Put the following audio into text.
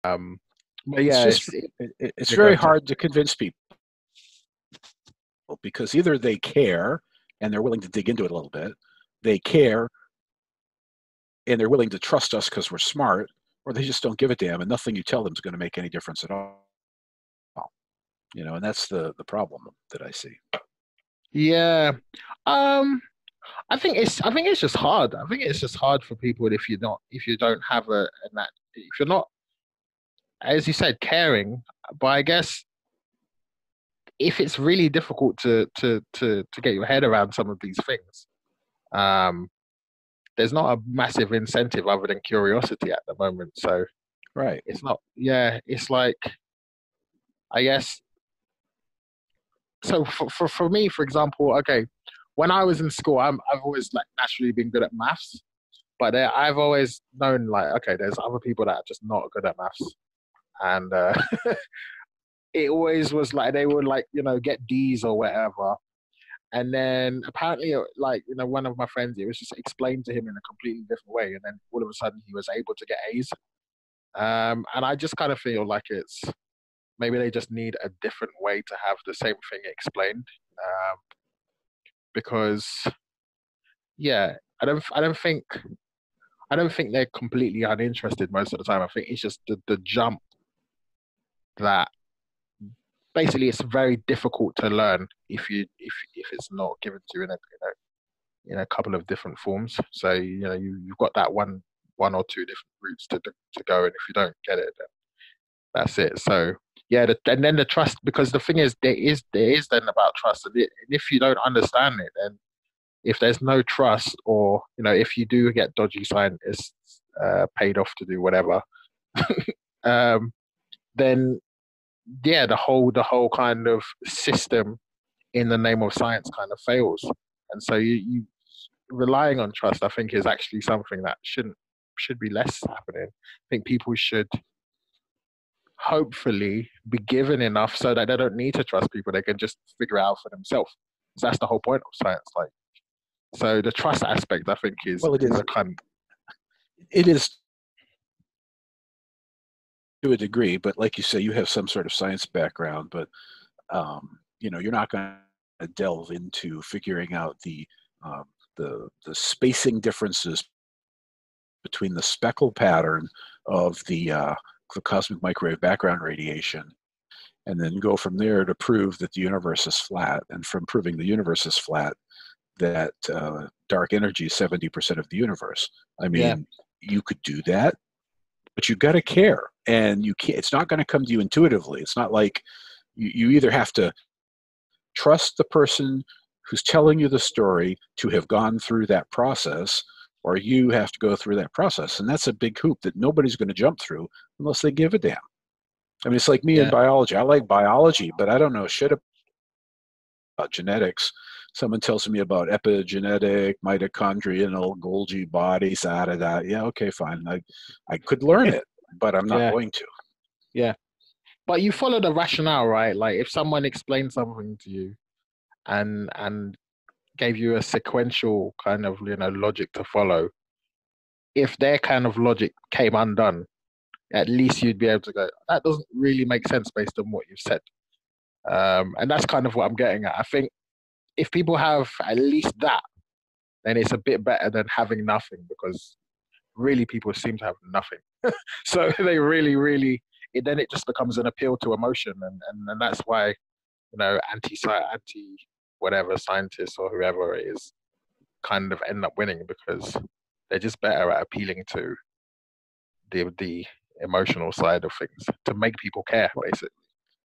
But It's yeah, just it's they go very into hard to convince people because either they care and they're willing to dig into it a little bit, they care and they're willing to trust us because we're smart, or they just don't give a damn and nothing you tell them is going to make any difference at all. And that's the problem that I see. yeah. Um, I think it's just hard. I think it's just hard for people if you don't have if you're not, as you said, caring. But I guess if it's really difficult to get your head around some of these things, um, there's not a massive incentive other than curiosity at the moment. So Right. it's not. Yeah, it's like, I guess. So for me, for example, okay, when I was in school, I've always like naturally been good at maths, but I've always known like, okay, there's other people that are just not good at maths, and it always was like they would like get D's or whatever. And then apparently, like, one of my friends, it was just explained to him in a completely different way. And then all of a sudden he was able to get A's. And I just kind of feel like maybe they just need a different way to have the same thing explained. Because yeah, I don't think they're completely uninterested most of the time. I think it's just the jump that basically it's very difficult to learn if it's not given to you in a couple of different forms. So you've got that one or two different routes to go, and if you don't get it, then that's it. So yeah, and then the trust, because the thing is, there is then about trust, and if you don't understand it, then if there's no trust, or if you do get dodgy scientists paid off to do whatever, um, then yeah, the whole kind of system in the name of science kind of fails. And so you relying on trust, I think, is actually something that should be less happening. I think people should hopefully be given enough so that they don't need to trust people. They can just figure it out for themselves. So that's the whole point of science. Like, so the trust aspect, I think, is Well, it is is. a kind. It is to a degree, but like you say, you have some sort of science background, but you're not going to delve into figuring out um, the spacing differences between the speckle pattern of the cosmic microwave background radiation, and then go from there to prove that the universe is flat, and from proving the universe is flat, that dark energy is 70% of the universe. I Yeah, mean, you could do that, but you got to care, and you can't. It's not going to come to you intuitively. It's not like you either have to trust the person who's telling you the story to have gone through that process, or you have to go through that process, and that's a big hoop that nobody's going to jump through unless they give a damn. I mean, it's like me in yeah, biology. I like biology, but I don't know shit about genetics. Someone tells me about epigenetic, mitochondrial, Golgi bodies, da da da. Yeah, okay, fine. I could learn it, but I'm not yeah, going to. yeah. But you follow the rationale, right? Like if someone explained something to you and gave you a sequential kind of logic to follow, if their kind of logic came undone, at least you'd be able to go, that doesn't really make sense based on what you've said. And that's kind of what I'm getting at. I think if people have at least that, then it's a bit better than having nothing, because really people seem to have nothing. So they really, really, then it just becomes an appeal to emotion. And that's why, anti whatever scientists or whoever it is kind of end up winning, because they're just better at appealing to the emotional side of things to make people care, basically.